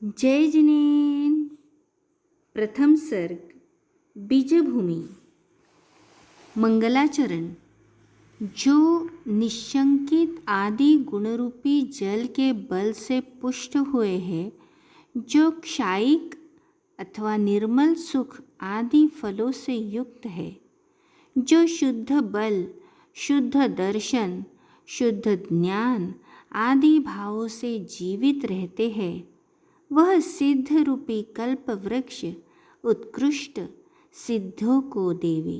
जय जिनेन। प्रथम सर्ग बीजभूमि। मंगलाचरण। जो निशंकित आदि गुणरूपी जल के बल से पुष्ट हुए हैं, जो क्षायिक अथवा निर्मल सुख आदि फलों से युक्त है, जो शुद्ध बल, शुद्ध दर्शन, शुद्ध ज्ञान आदि भावों से जीवित रहते हैं, वह सिद्ध रूपी कल्प वृक्ष उत्कृष्ट सिद्धों को देवे।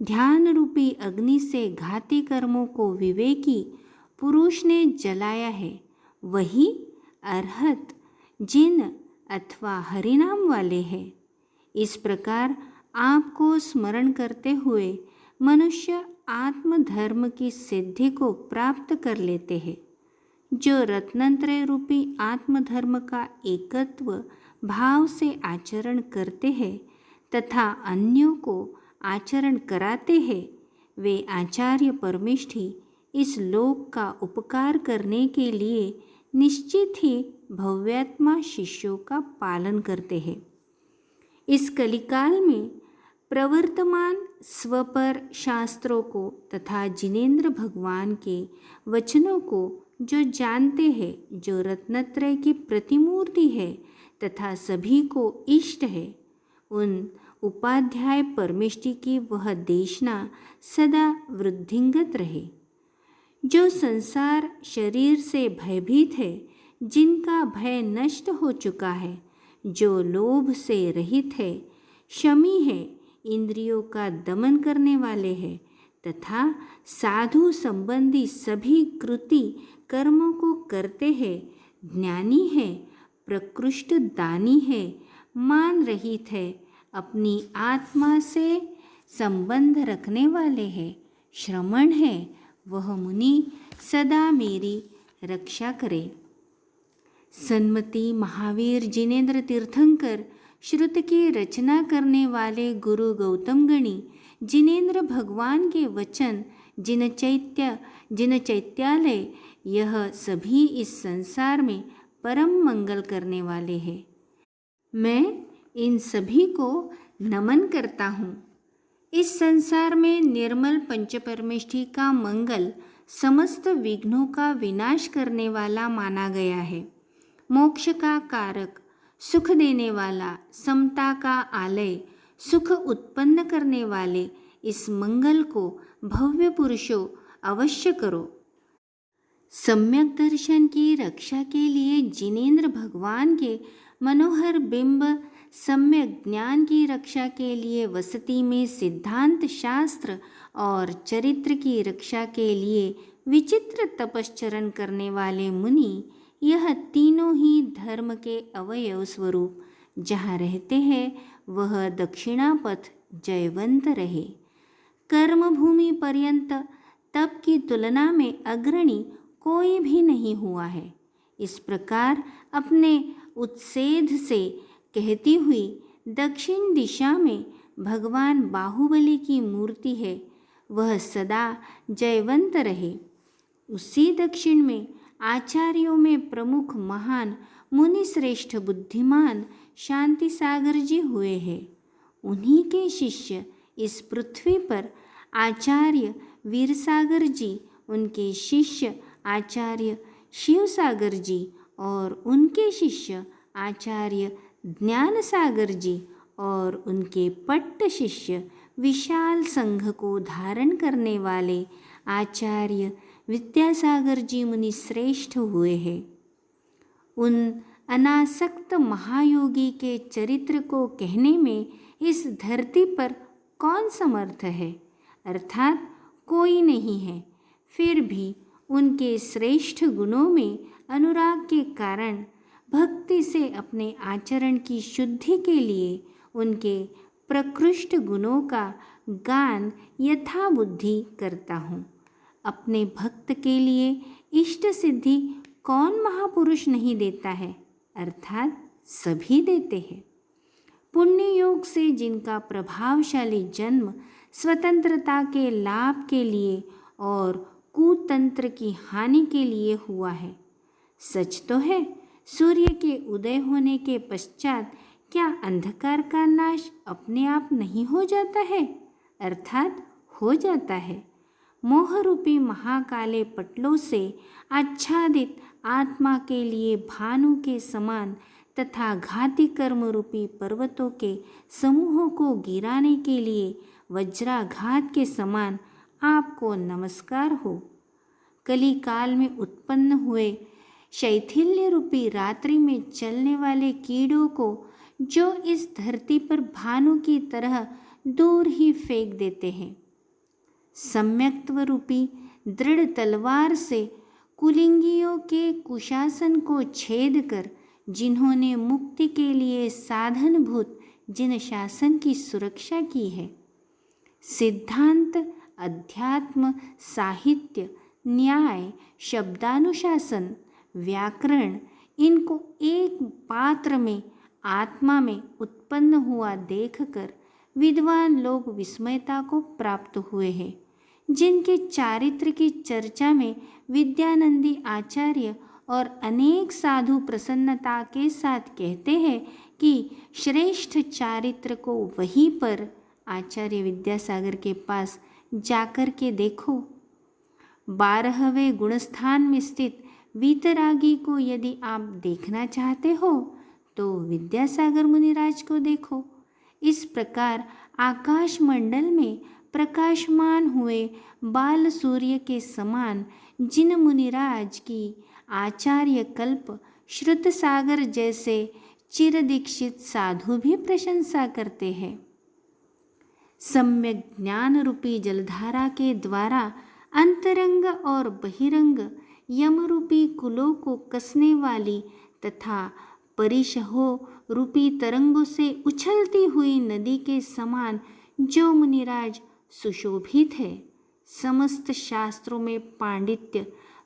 ध्यान रूपी अग्नि से घाती कर्मों को विवेकी पुरुष ने जलाया है, वही अरहत जिन अथवा हरिनाम वाले हैं। इस प्रकार आपको स्मरण करते हुए मनुष्य आत्मधर्म की सिद्धि को प्राप्त कर लेते हैं। जो रत्नत्रय रूपी आत्मधर्म का एकत्व भाव से आचरण करते हैं तथा अन्यों को आचरण कराते हैं, वे आचार्य परमेष्ठी इस लोक का उपकार करने के लिए निश्चित ही भव्यात्मा शिष्यों का पालन करते हैं। इस कलिकाल में प्रवर्तमान स्वपर शास्त्रों को तथा जिनेन्द्र भगवान के वचनों को जो जानते हैं, जो रत्नत्रय की प्रतिमूर्ति है तथा सभी को इष्ट है, उन उपाध्याय परमेष्टि की वह देशना सदा वृद्धिंगत रहे। जो संसार शरीर से भयभीत है, जिनका भय नष्ट हो चुका है, जो लोभ से रहित है, शमी है, इंद्रियों का दमन करने वाले हैं तथा साधु संबंधी सभी कृति कर्मों को करते हैं, ज्ञानी है, प्रकृष्ट दानी है, मान रहित है, अपनी आत्मा से संबंध रखने वाले हैं, श्रमण है, वह मुनि सदा मेरी रक्षा करे। सन्मति महावीर जिनेन्द्र तीर्थंकर श्रुत की रचना करने वाले गुरु गौतम गणी जिनेन्द्र भगवान के वचन जिन चैत्यालय, यह सभी इस संसार में परम मंगल करने वाले हैं। मैं इन सभी को नमन करता हूँ। इस संसार में निर्मल पंचपरमेष्ठी का मंगल समस्त विघ्नों का विनाश करने वाला माना गया है। मोक्ष का कारक, सुख देने वाला, समता का आलय, सुख उत्पन्न करने वाले इस मंगल को भव्य पुरुषों अवश्य करो। सम्यक दर्शन की रक्षा के लिए जिनेन्द्र भगवान के मनोहर बिंब, सम्यक ज्ञान की रक्षा के लिए वसति में सिद्धांत शास्त्र और चरित्र की रक्षा के लिए विचित्र तपश्चरण करने वाले मुनि, यह तीनों ही धर्म के अवयव स्वरूप जहाँ रहते हैं, वह दक्षिणापथ जयवंत रहे। कर्मभूमि पर्यंत तप की तुलना में अग्रणी कोई भी नहीं हुआ है। इस प्रकार अपने उत्सेध से कहती हुई दक्षिण दिशा में भगवान बाहुबली की मूर्ति है, वह सदा जयवंत रहे। उसी दक्षिण में आचार्यों में प्रमुख महान मुनि श्रेष्ठ बुद्धिमान शांति सागर जी हुए हैं। उन्हीं के शिष्य इस पृथ्वी पर आचार्य वीरसागर जी, उनके शिष्य आचार्य शिवसागर जी और उनके शिष्य आचार्य ज्ञान सागर जी और उनके पट्ट शिष्य विशाल संघ को धारण करने वाले आचार्य विद्यासागर जी मुनि श्रेष्ठ हुए हैं। उन अनासक्त महायोगी के चरित्र को कहने में इस धरती पर कौन समर्थ है, अर्थात कोई नहीं है। फिर भी उनके श्रेष्ठ गुणों में अनुराग के कारण भक्ति से अपने आचरण की शुद्धि के लिए उनके प्रकृष्ट गुणों का गान यथा बुद्धि करता हूँ। अपने भक्त के लिए इष्ट सिद्धि कौन महापुरुष नहीं देता है, अर्थात सभी देते हैं। पुण्य योग से जिनका प्रभावशाली जन्म स्वतंत्रता के लाभ के लिए और कुतंत्र की हानि के लिए हुआ है। सच तो है, सूर्य के उदय होने के पश्चात क्या अंधकार का नाश अपने आप नहीं हो जाता है? अर्थात हो जाता है। मोह रूपी महाकाले पटलों से आच्छादित आत्मा के लिए भानु के समान तथा घाती कर्म रूपी पर्वतों के समूहों को गिराने के लिए वज्राघात के समान आपको नमस्कार हो। कली काल में उत्पन्न हुए शैथिल्य रूपी रात्रि में चलने वाले कीड़ों को जो इस धरती पर भानु की तरह दूर ही फेंक देते हैं। सम्यक्त्व रूपी दृढ़ तलवार से कुलिंगियों के कुशासन को छेद कर जिन्होंने मुक्ति के लिए साधनभूत जिन शासन की सुरक्षा की है, सिद्धांत, अध्यात्म, साहित्य, न्याय, शब्दानुशासन, व्याकरण, इनको एक पात्र में आत्मा में उत्पन्न हुआ देखकर विद्वान लोग विस्मयता को प्राप्त हुए हैं। जिनके चारित्र की चर्चा में विद्यानंदी आचार्य और अनेक साधु प्रसन्नता के साथ कहते हैं कि श्रेष्ठ चारित्र को वहीं पर आचार्य विद्यासागर के पास जाकर के देखो। 12वें गुणस्थान में स्थित वीतरागी को यदि आप देखना चाहते हो तो विद्यासागर मुनिराज को देखो। इस प्रकार आकाश मंडल में प्रकाशमान हुए बाल सूर्य के समान जिन मुनिराज की आचार्य कल्प श्रुत सागर जैसे चिरदीक्षित साधु भी प्रशंसा करते हैं। सम्यक ज्ञान रूपी जलधारा के द्वारा अंतरंग और बहिरंग यम रूपी कुलों को कसने वाली तथा परिशहो रूपी तरंगों से उछलती हुई नदी के समान जो मुनिराज सुशोभित है, समस्त शास्त्रों में पांडित्य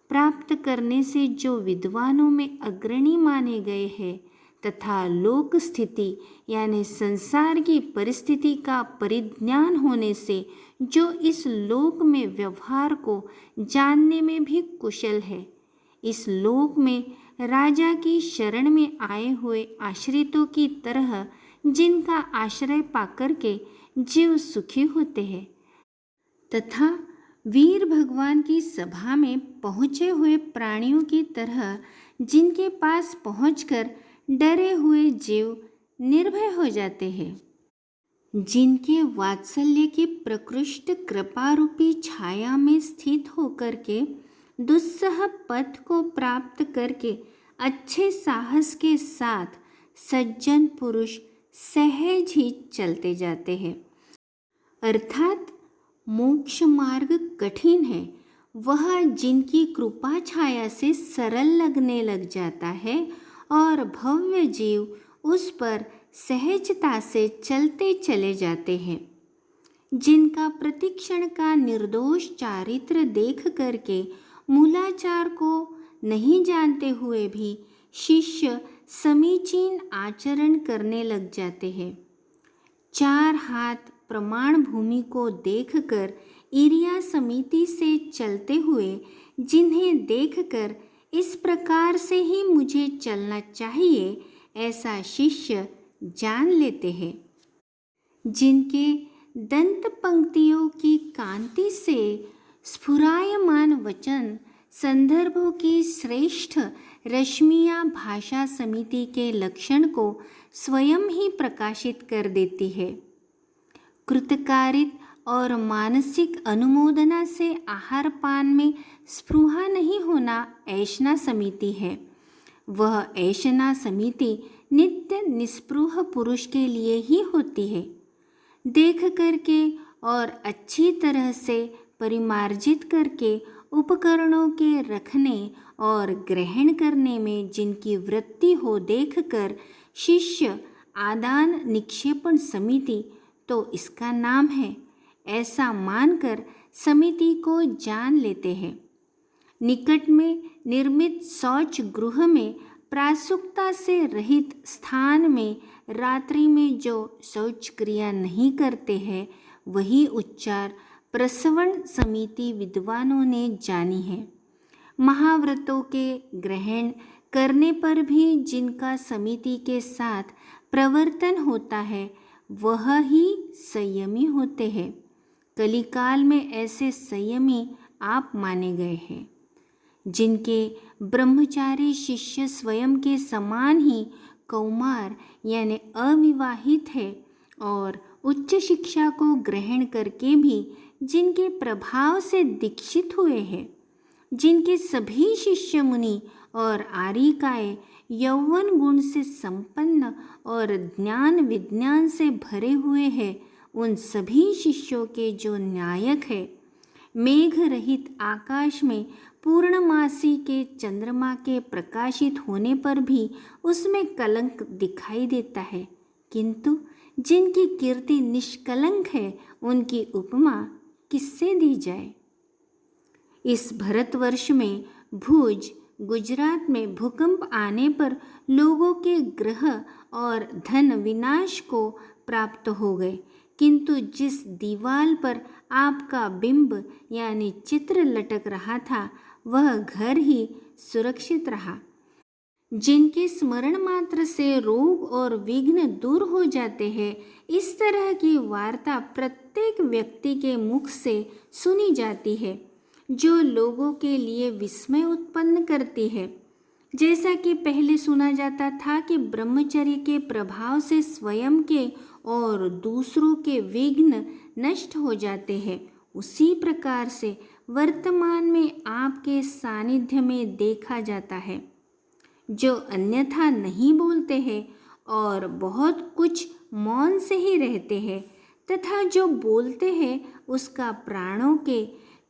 प्राप्त करने से जो विद्वानों में अग्रणी माने गए हैं तथा लोक स्थिति यानी संसार की परिस्थिति का परिज्ञान होने से जो इस लोक में व्यवहार को जानने में भी कुशल है, इस लोक में राजा की शरण में आए हुए आश्रितों की तरह जिनका आश्रय पाकर के जीव सुखी होते हैं तथा वीर भगवान की सभा में पहुँचे हुए प्राणियों की तरह जिनके पास पहुंचकर डरे हुए जीव निर्भय हो जाते हैं, जिनके वात्सल्य की प्रकृष्ट कृपा रूपी छाया में स्थित होकर के दुस्सह पथ को प्राप्त करके अच्छे साहस के साथ सज्जन पुरुष सहज ही चलते जाते हैं। अर्थात मोक्ष मार्ग कठिन है, वह जिनकी कृपा छाया से सरल लगने लग जाता है और भव्य जीव उस पर सहजता से चलते चले जाते हैं। जिनका प्रतिक्षण का निर्दोष चारित्र देख करके मूलाचार को नहीं जानते हुए भी शिष्य समीचीन आचरण करने लग जाते हैं। 4 हाथ प्रमाण भूमि को देखकर इरिया समिति से चलते हुए जिन्हें देखकर इस प्रकार से ही मुझे चलना चाहिए ऐसा शिष्य जान लेते हैं। जिनके दंत पंक्तियों की कांति से स्फुरायमान वचन संदर्भों की श्रेष्ठ रश्मियाँ भाषा समिति के लक्षण को स्वयं ही प्रकाशित कर देती है। कृतकारित और मानसिक अनुमोदना से आहार पान में स्पृहा नहीं होना ऐषणा समिति है। वह ऐषणा समिति नित्य निस्पृह पुरुष के लिए ही होती है। देख करके और अच्छी तरह से परिमार्जित करके उपकरणों के रखने और ग्रहण करने में जिनकी वृत्ति हो देखकर शिष्य आदान निक्षेपण समिति तो इसका नाम है, ऐसा मानकर समिति को जान लेते हैं। निकट में निर्मित शौच गृह में प्रासुकता से रहित स्थान में रात्रि में जो शौच क्रिया नहीं करते हैं वही उच्चार प्रसवण समिति विद्वानों ने जानी है। महाव्रतों के ग्रहण करने पर भी जिनका समिति के साथ प्रवर्तन होता है वह ही संयमी होते हैं। कलिकाल में ऐसे संयमी आप माने गए हैं। जिनके ब्रह्मचारी शिष्य स्वयं के समान ही कौमार यानी अविवाहित है और उच्च शिक्षा को ग्रहण करके भी जिनके प्रभाव से दीक्षित हुए हैं, जिनके सभी शिष्य मुनि और आरिकाएँ यौवन गुण से संपन्न और ज्ञान विज्ञान से भरे हुए हैं, उन सभी शिष्यों के जो नायक है, मेघ रहित आकाश में पूर्णमासी के चंद्रमा के प्रकाशित होने पर भी उसमें कलंक दिखाई देता है, किंतु जिनकी कीर्ति निष्कलंक है उनकी उपमा किससे दी जाए। इस भारतवर्ष में भुज गुजरात में भूकंप आने पर लोगों के गृह और धन विनाश को प्राप्त हो गए, किंतु जिस दीवाल पर आपका बिंब यानी चित्र लटक रहा था वह घर ही सुरक्षित रहा। जिनके स्मरण मात्र से रोग और विघ्न दूर हो जाते हैं, इस तरह की वार्ता प्रत्येक व्यक्ति के मुख से सुनी जाती है, जो लोगों के लिए विस्मय उत्पन्न करती है। जैसा कि पहले सुना जाता था कि ब्रह्मचर्य के प्रभाव से स्वयं के और दूसरों के विघ्न नष्ट हो जाते हैं, उसी प्रकार से वर्तमान में आपके सानिध्य में देखा जाता है। जो अन्यथा नहीं बोलते हैं और बहुत कुछ मौन से ही रहते हैं, तथा जो बोलते हैं उसका प्राणों के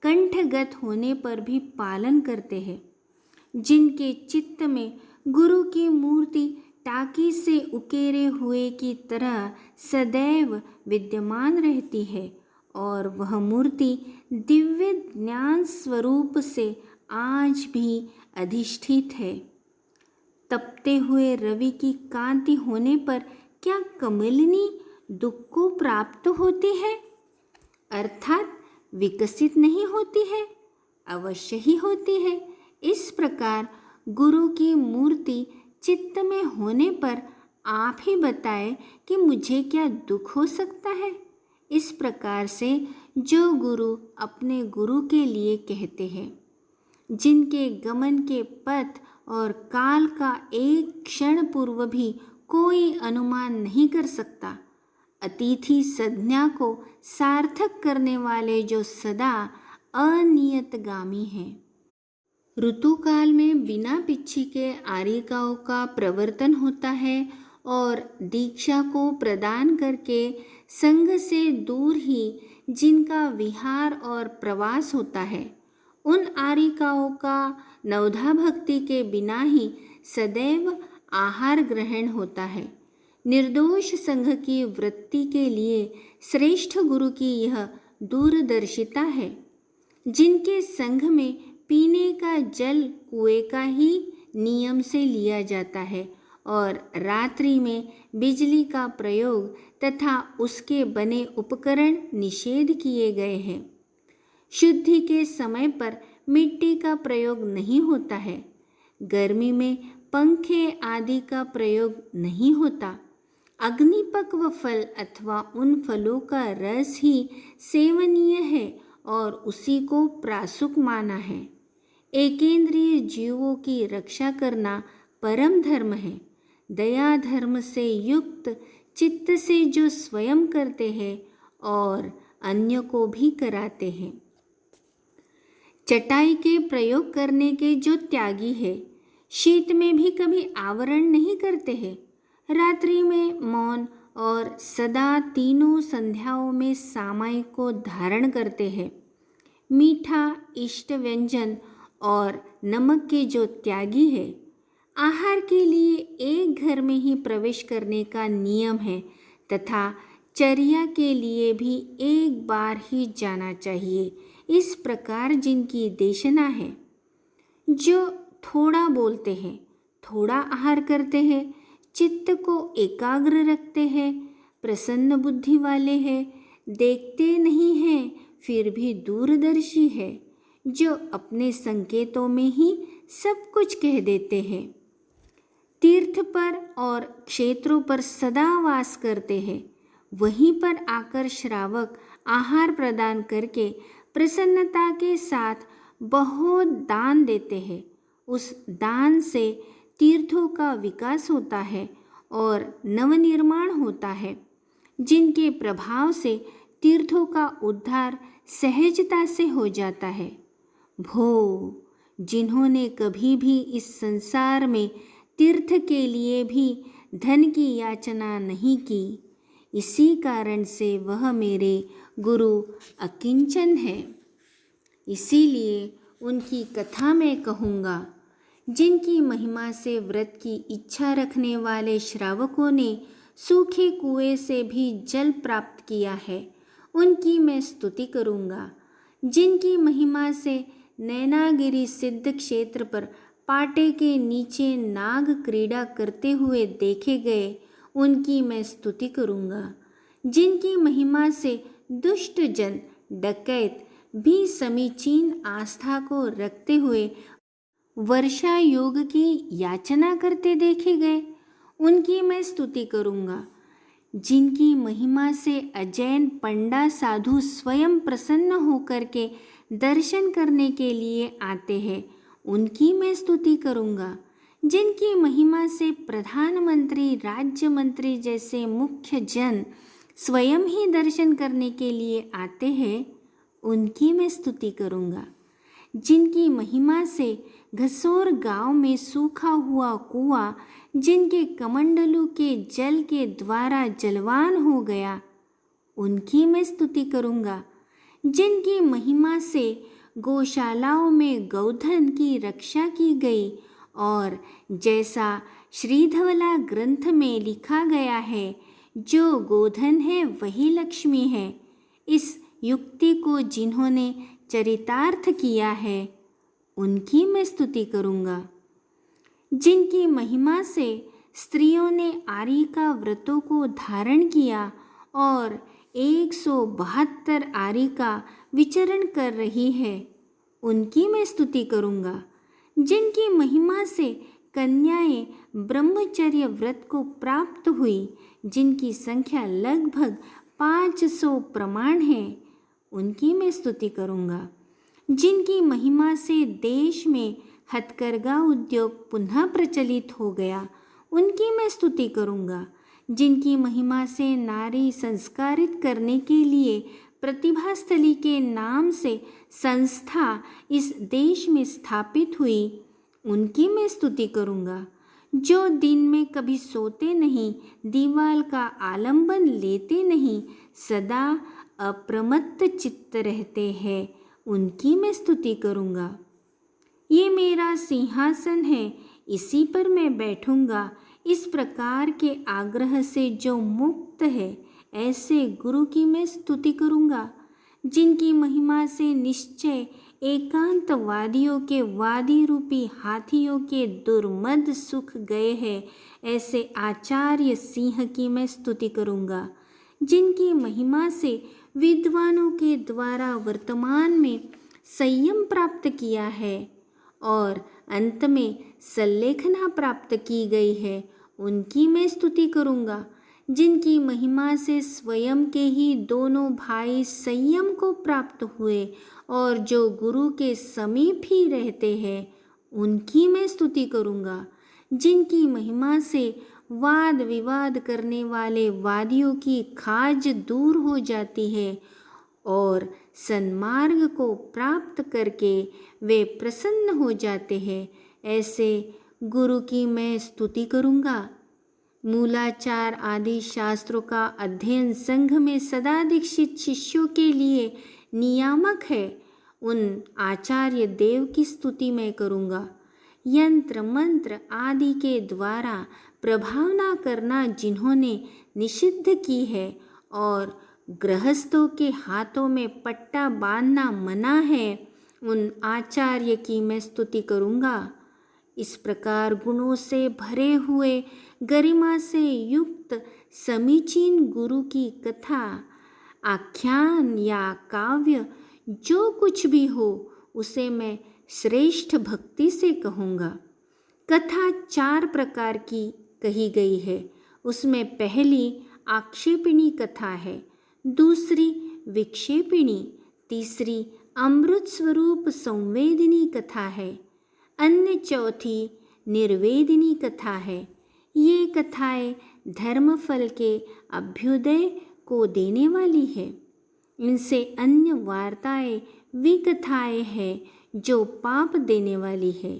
कंठगत होने पर भी पालन करते हैं। जिनके चित्त में गुरु की मूर्ति टाकी से उकेरे हुए की तरह सदैव विद्यमान रहती है और वह मूर्ति दिव्य ज्ञान स्वरूप से आज भी अधिष्ठित है। तपते हुए रवि की कांति होने पर क्या कमलिनी दुख को प्राप्त होती है, अर्थात विकसित नहीं होती है, अवश्य ही होती है। इस प्रकार गुरु की मूर्ति चित्त में होने पर आप ही बताए कि मुझे क्या दुख हो सकता है। इस प्रकार से जो गुरु अपने गुरु के लिए कहते हैं, जिनके गमन के पथ और काल का एक क्षण पूर्व भी कोई अनुमान नहीं कर सकता, अतिथि संज्ञा को सार्थक करने वाले जो सदा अनियतगामी हैं। ऋतुकाल में बिना पिच्छी के आरिकाओं का प्रवर्तन होता है और दीक्षा को प्रदान करके संघ से दूर ही जिनका विहार और प्रवास होता है, उन आरिकाओं का नवधा भक्ति के बिना ही सदैव आहार ग्रहण होता है। निर्दोष संघ की वृत्ति के लिए श्रेष्ठ गुरु की यह दूरदर्शिता है। जिनके संघ में पीने का जल कुएं का ही नियम से लिया जाता है और रात्रि में बिजली का प्रयोग तथा उसके बने उपकरण निषेध किए गए हैं। शुद्धि के समय पर मिट्टी का प्रयोग नहीं होता है। गर्मी में पंखे आदि का प्रयोग नहीं होता। अग्निपक्व फल अथवा उन फलों का रस ही सेवनीय है और उसी को प्रासुक माना है। एकेंद्रिय जीवों की रक्षा करना परम धर्म है। दया धर्म से युक्त चित्त से जो स्वयं करते हैं और अन्य को भी कराते हैं। चटाई के प्रयोग करने के जो त्यागी है, शीत में भी कभी आवरण नहीं करते हैं। रात्रि में मौन और सदा तीनों संध्याओं में सामायिक को धारण करते हैं। मीठा इष्ट व्यंजन और नमक के जो त्यागी है, आहार के लिए एक घर में ही प्रवेश करने का नियम है तथा चर्या के लिए भी एक बार ही जाना चाहिए। इस प्रकार जिनकी देशना है, जो थोड़ा बोलते हैं, थोड़ा आहार करते हैं, चित्त को एकाग्र रखते हैं, प्रसन्न बुद्धि वाले हैं, देखते नहीं हैं फिर भी दूरदर्शी है, जो अपने संकेतों में ही सब कुछ कह देते हैं, तीर्थ पर और क्षेत्रों पर सदा वास करते हैं, वहीं पर आकर श्रावक आहार प्रदान करके प्रसन्नता के साथ बहुत दान देते हैं। उस दान से तीर्थों का विकास होता है और नवनिर्माण होता है, जिनके प्रभाव से तीर्थों का उद्धार सहजता से हो जाता है। भो, जिन्होंने कभी भी इस संसार में तीर्थ के लिए भी धन की याचना नहीं की, इसी कारण से वह मेरे गुरु अकिंचन है। इसीलिए उनकी कथा मैं कहूँगा। जिनकी महिमा से व्रत की इच्छा रखने वाले श्रावकों ने सूखे कुएं से भी जल प्राप्त किया है, उनकी मैं स्तुति करूँगा। जिनकी महिमा से नैनागिरी सिद्ध क्षेत्र पर पाटे के नीचे नाग क्रीड़ा करते हुए देखे गए, उनकी मैं स्तुति करूँगा। जिनकी महिमा से दुष्ट जन डकैत भी समीचीन आस्था को रखते हुए वर्षा योग की याचना करते देखे गए, उनकी मैं स्तुति करूँगा। जिनकी महिमा से अजैन पंडा साधु स्वयं प्रसन्न होकर के दर्शन करने के लिए आते हैं, उनकी मैं स्तुति करूँगा। जिनकी महिमा से प्रधानमंत्री, राज्य मंत्री जैसे मुख्य जन स्वयं ही दर्शन करने के लिए आते हैं, उनकी मैं स्तुति करूँगा। जिनकी महिमा से घसोर गांव में सूखा हुआ कुआं जिनके कमंडलू के जल के द्वारा जलवान हो गया, उनकी मैं स्तुति करूँगा। जिनकी महिमा से गौशालाओं में गौधन की रक्षा की गई और जैसा श्रीधवला ग्रंथ में लिखा गया है, जो गोधन है वही लक्ष्मी है, इस युक्ति को जिन्होंने चरितार्थ किया है, उनकी मैं स्तुति करूँगा। जिनकी महिमा से स्त्रियों ने आरी का व्रतों को धारण किया और 172 आरी का विचरण कर रही है, उनकी मैं स्तुति करूँगा। जिनकी महिमा से कन्याएं ब्रह्मचर्य व्रत को प्राप्त हुई, जिनकी संख्या लगभग 500 प्रमाण है, उनकी मैं स्तुति करूँगा। जिनकी महिमा से देश में हथकरघा उद्योग पुनः प्रचलित हो गया, उनकी मैं स्तुति करूँगा। जिनकी महिमा से नारी संस्कारित करने के लिए प्रतिभास्थली के नाम से संस्था इस देश में स्थापित हुई, उनकी मैं स्तुति करूँगा। जो दिन में कभी सोते नहीं, दीवाल का आलंबन लेते नहीं, सदा अप्रमत्त चित्त रहते हैं, उनकी मैं स्तुति करूँगा। ये मेरा सिंहासन है, इसी पर मैं बैठूँगा। इस प्रकार के आग्रह से जो मुक्त है, ऐसे गुरु की मैं स्तुति करूँगा। जिनकी महिमा से निश्चय एकांतवादियों के वादी रूपी हाथियों के दुर्मद सुख गए हैं, ऐसे आचार्य सिंह की मैं स्तुति करूँगा। जिनकी महिमा से विद्वानों के द्वारा वर्तमान में संयम प्राप्त किया है और अंत में संलेखना प्राप्त की गई है, उनकी मैं स्तुति करूँगा। जिनकी महिमा से स्वयं के ही दोनों भाई संयम को प्राप्त हुए और जो गुरु के समीप ही रहते हैं, उनकी मैं स्तुति करूँगा। जिनकी महिमा से वाद विवाद करने वाले वादियों की खाज दूर हो जाती है और सन्मार्ग को प्राप्त करके वे प्रसन्न हो जाते हैं, ऐसे गुरु की मैं स्तुति करूँगा। मूलाचार आदि शास्त्रों का अध्ययन संघ में सदा दीक्षित शिष्यों के लिए नियामक है, उन आचार्य देव की स्तुति मैं करूँगा। यंत्र मंत्र आदि के द्वारा प्रभावना करना जिन्होंने निषिद्ध की है और गृहस्थों के हाथों में पट्टा बांधना मना है, उन आचार्य की मैं स्तुति करूँगा। इस प्रकार गुणों से भरे हुए गरिमा से युक्त समीचीन गुरु की कथा, आख्यान या काव्य जो कुछ भी हो, उसे मैं श्रेष्ठ भक्ति से कहूँगा। कथा 4 प्रकार की कही गई है। उसमें पहली आक्षेपिणी कथा है, दूसरी विक्षेपिणी, तीसरी अमृत स्वरूप संवेदिनी कथा है, अन्य चौथी निर्वेदिनी कथा है। ये कथाएं धर्मफल के अभ्युदय को देने वाली है। इनसे अन्य वार्ताएं विकथाएं हैं जो पाप देने वाली है।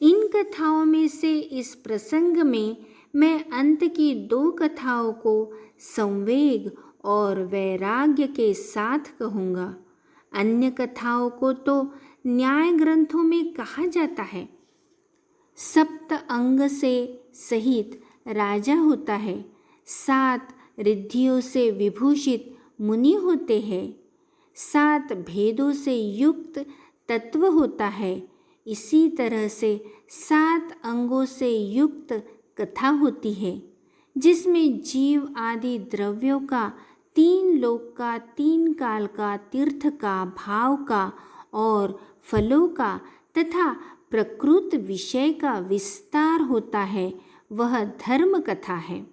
इन कथाओं में से इस प्रसंग में मैं अंत की 2 कथाओं को संवेग और वैराग्य के साथ कहूँगा। अन्य कथाओं को तो न्याय ग्रंथों में कहा जाता है। सप्त अंग से सहित राजा होता है, 7 रिद्धियों से विभूषित मुनि होते हैं, 7 भेदों से युक्त तत्व होता है। इसी तरह से 7 अंगों से युक्त कथा होती है, जिसमें जीव आदि द्रव्यों का, 3 लोक का, 3 काल का, तीर्थ का, भाव का और फलों का तथा प्रकृत विषय का विस्तार होता है, वह धर्म कथा है।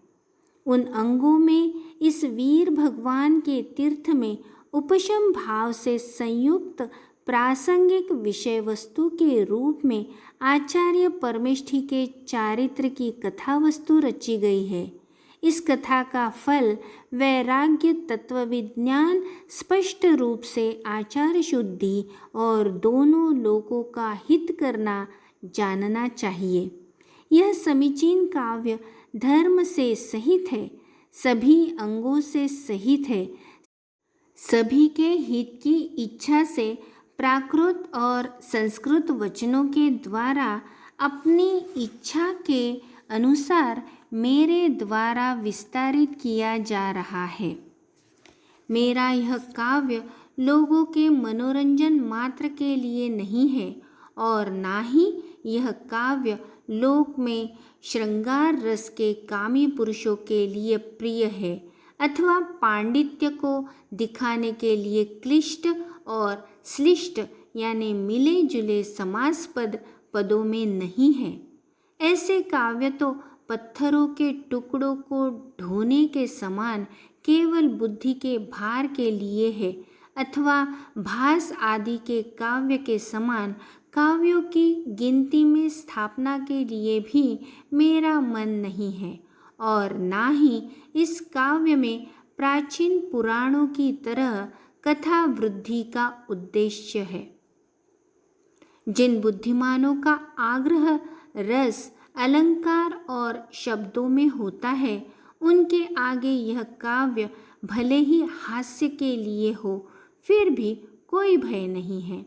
उन अंगों में इस वीर भगवान के तीर्थ में उपशम भाव से संयुक्त प्रासंगिक विषय वस्तु के रूप में आचार्य परमेष्ठी के चारित्र की कथा वस्तु रची गई है। इस कथा का फल वैराग्य तत्व विज्ञान स्पष्ट रूप से आचार शुद्धि और दोनों लोकों का हित करना जानना चाहिए। यह समीचीन काव्य धर्म से सहित है, सभी अंगों से सहित है, सभी के हित की इच्छा से प्राकृत और संस्कृत वचनों के द्वारा अपनी इच्छा के अनुसार मेरे द्वारा विस्तारित किया जा रहा है। मेरा यह काव्य लोगों के मनोरंजन मात्र के लिए नहीं है और ना ही यह काव्य लोक में श्रृंगार रस के कामी पुरुषों के लिए प्रिय है अथवा पांडित्य को दिखाने के लिए क्लिष्ट और श्लिष्ट यानी मिले जुले समासपद पदों में नहीं है। ऐसे काव्य तो पत्थरों के टुकड़ों को ढोने के समान केवल बुद्धि के भार के लिए है अथवा भास आदि के काव्य के समान काव्यों की गिनती में स्थापना के लिए भी मेरा मन नहीं है और ना ही इस काव्य में प्राचीन पुराणों की तरह कथा वृद्धि का उद्देश्य है। जिन बुद्धिमानों का आग्रह रस अलंकार और शब्दों में होता है, उनके आगे यह काव्य भले ही हास्य के लिए हो, फिर भी कोई भय नहीं है।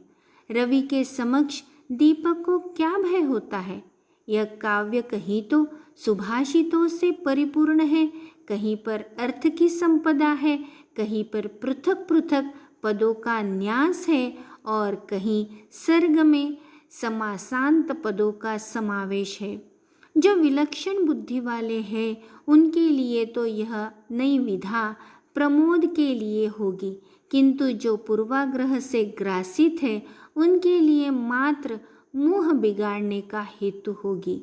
रवि के समक्ष दीपक को क्या भय होता है। यह काव्य कहीं तो सुभाषितों से परिपूर्ण है, कहीं पर अर्थ की संपदा है, कहीं पर पृथक पृथक पदों का न्यास है और कहीं सर्ग में समासांत पदों का समावेश है। जो विलक्षण बुद्धि वाले हैं उनके लिए तो यह नई विधा प्रमोद के लिए होगी, किंतु जो पूर्वाग्रह से ग्रासित है उनके लिए मात्र मुँह बिगाड़ने का हेतु होगी।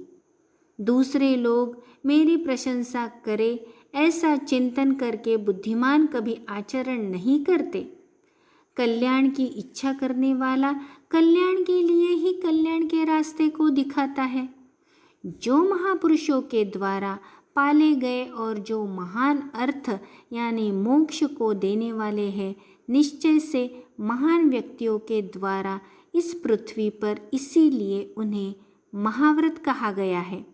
दूसरे लोग मेरी प्रशंसा करें ऐसा चिंतन करके बुद्धिमान कभी आचरण नहीं करते। कल्याण की इच्छा करने वाला कल्याण के लिए ही कल्याण के रास्ते को दिखाता है। जो महापुरुषों के द्वारा पाले गए और जो महान अर्थ यानी मोक्ष को देने वाले हैं, निश्चय से महान व्यक्तियों के द्वारा इस पृथ्वी पर इसीलिए उन्हें महाव्रत कहा गया है।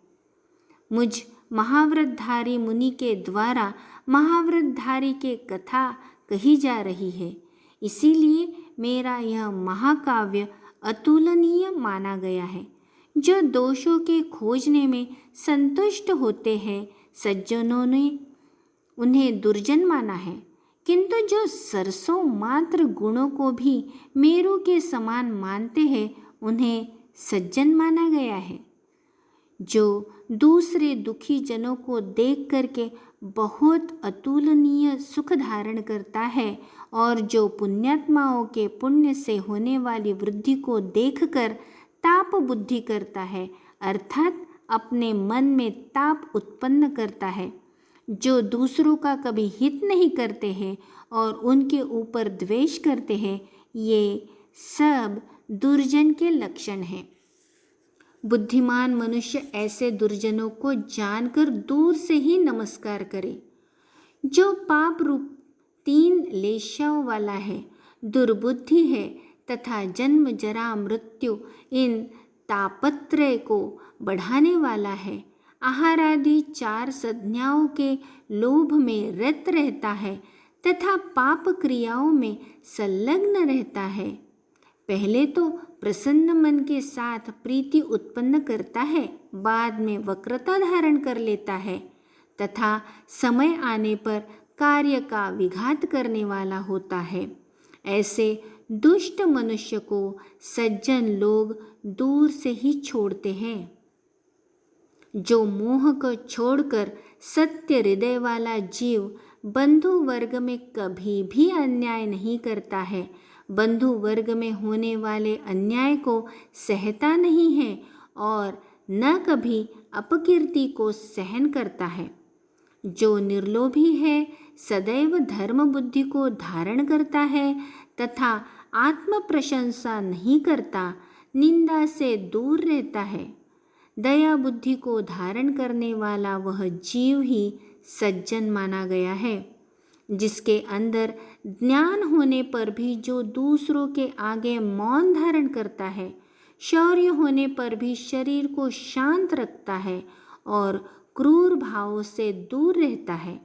मुझ महाव्रतधारी मुनि के द्वारा महाव्रतधारी के कथा कही जा रही है, इसीलिए मेरा यह महाकाव्य अतुलनीय माना गया है। जो दोषों के खोजने में संतुष्ट होते हैं, सज्जनों ने उन्हें दुर्जन माना है, किंतु जो सरसों मात्र गुणों को भी मेरू के समान मानते हैं, उन्हें सज्जन माना गया है। जो दूसरे दुखी जनों को देख करके बहुत अतुलनीय सुख धारण करता है और जो पुण्यात्माओं के पुण्य से होने वाली वृद्धि को देखकर ताप बुद्धि करता है, अर्थात अपने मन में ताप उत्पन्न करता है। जो दूसरों का कभी हित नहीं करते हैं और उनके ऊपर द्वेष करते हैं, ये सब दुर्जन के लक्षण हैं। बुद्धिमान मनुष्य ऐसे दुर्जनों को जानकर दूर से ही नमस्कार करे। जो पाप रूप 3 लेशाओं वाला है, दुर्बुद्धि है तथा जन्म जरा मृत्यु इन तापत्रय को बढ़ाने वाला है, आहार आदि 4 संज्ञाओं के लोभ में रत रहता है तथा पाप क्रियाओं में संलग्न रहता है, पहले तो प्रसन्न मन के साथ प्रीति उत्पन्न करता है, बाद में वक्रता धारण कर लेता है तथा समय आने पर कार्य का विघात करने वाला होता है। ऐसे दुष्ट मनुष्य को सज्जन लोग दूर से ही छोड़ते हैं। जो मोह को छोड़कर सत्य हृदय वाला जीव बंधु वर्ग में कभी भी अन्याय नहीं करता है, बंधु वर्ग में होने वाले अन्याय को सहता नहीं है और न कभी अपकीर्ति को सहन करता है। जो निर्लोभी है, सदैव धर्म बुद्धि को धारण करता है तथा आत्म प्रशंसा नहीं करता, निंदा से दूर रहता है। दया बुद्धि को धारण करने वाला वह जीव ही सज्जन माना गया है। जिसके अंदर ज्ञान होने पर भी जो दूसरों के आगे मौन धारण करता है, शौर्य होने पर भी शरीर को शांत रखता है और क्रूर भावों से दूर रहता है,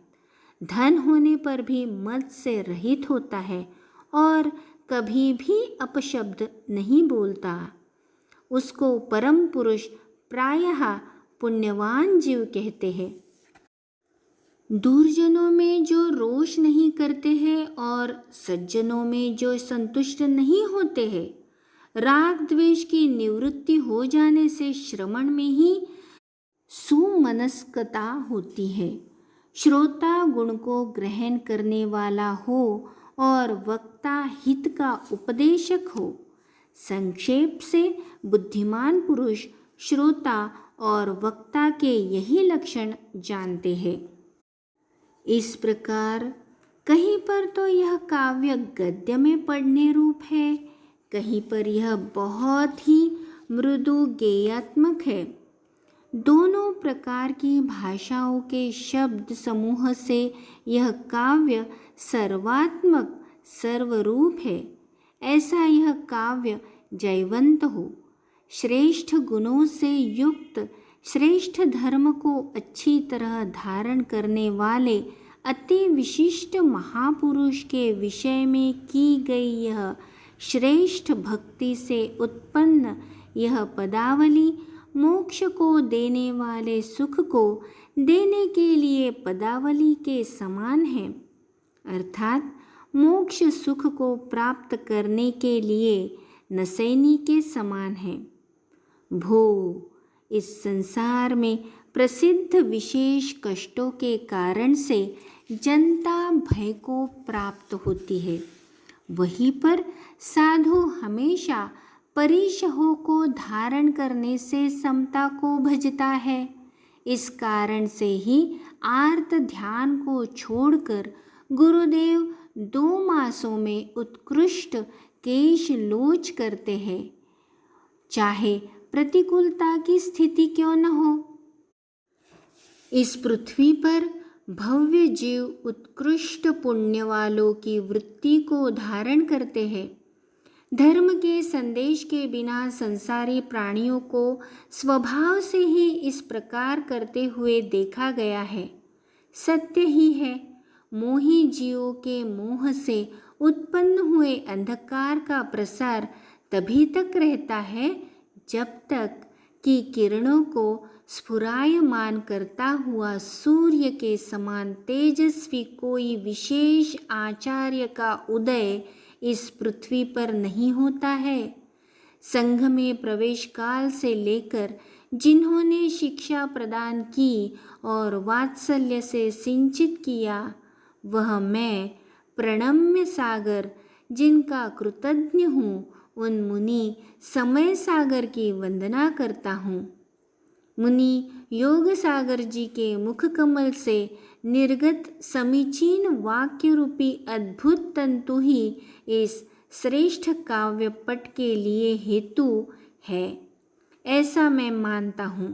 धन होने पर भी मद से रहित होता है और कभी भी अपशब्द नहीं बोलता, उसको परम पुरुष प्रायः पुण्यवान जीव कहते हैं। दुर्जनों में जो रोष नहीं करते हैं और सज्जनों में जो संतुष्ट नहीं होते हैं, राग द्वेष की निवृत्ति हो जाने से श्रवण में ही सुमनस्कता होती है। श्रोता गुण को ग्रहण करने वाला हो और वक्ता हित का उपदेशक हो। संक्षेप से बुद्धिमान पुरुष श्रोता और वक्ता के यही लक्षण जानते हैं। इस प्रकार कहीं पर तो यह काव्य गद्य में पढ़ने रूप है, कहीं पर यह बहुत ही मृदु गेयात्मक है। दोनों प्रकार की भाषाओं के शब्द समूह से यह काव्य सर्वात्मक सर्वरूप है। ऐसा यह काव्य जयवंत हो, श्रेष्ठ गुणों से युक्त, श्रेष्ठ धर्म को अच्छी तरह धारण करने वाले अति विशिष्ट महापुरुष के विषय में की गई यह श्रेष्ठ भक्ति से उत्पन्न यह पदावली मोक्ष को देने वाले सुख को देने के लिए पदावली के समान है, अर्थात मोक्ष सुख को प्राप्त करने के लिए नसैनी के समान है। भो, इस संसार में प्रसिद्ध विशेष कष्टों के कारण से जनता भय को प्राप्त होती है, वहीं पर साधु हमेशा परिशहो को धारण करने से समता को भजता है। इस कारण से ही आर्त ध्यान को छोड़कर गुरुदेव 2 मासों में उत्कृष्ट केश लोच करते हैं, चाहे प्रतिकूलता की स्थिति क्यों न हो। इस पृथ्वी पर भव्य जीव उत्कृष्ट पुण्य वालों की वृत्ति को धारण करते हैं। धर्म के संदेश के बिना संसारी प्राणियों को स्वभाव से ही इस प्रकार करते हुए देखा गया है। सत्य ही है, मोही जीवों के मोह से उत्पन्न हुए अंधकार का प्रसार तभी तक रहता है जब तक कि किरणों को स्फुरायमान करता हुआ सूर्य के समान तेजस्वी कोई विशेष आचार्य का उदय इस पृथ्वी पर नहीं होता है। संघ में प्रवेश काल से लेकर जिन्होंने शिक्षा प्रदान की और वात्सल्य से सिंचित किया, वह मैं प्रणम्य सागर जिनका कृतज्ञ हूँ, उन मुनि समय सागर की वंदना करता हूँ। मुनि योग सागर जी के मुख कमल से निर्गत समीचीन वाक्य रूपी अद्भुत तंतु ही इस श्रेष्ठ काव्य पट के लिए हेतु है, ऐसा मैं मानता हूँ।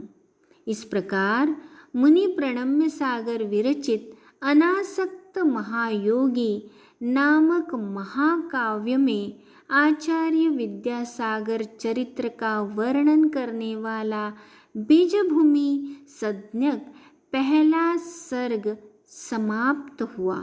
इस प्रकार मुनि प्रणम्य सागर विरचित अनासक्त महायोगी नामक महाकाव्य में आचार्य विद्यासागर चरित्र का वर्णन करने वाला बीजभूमि संज्ञक पहला सर्ग समाप्त हुआ।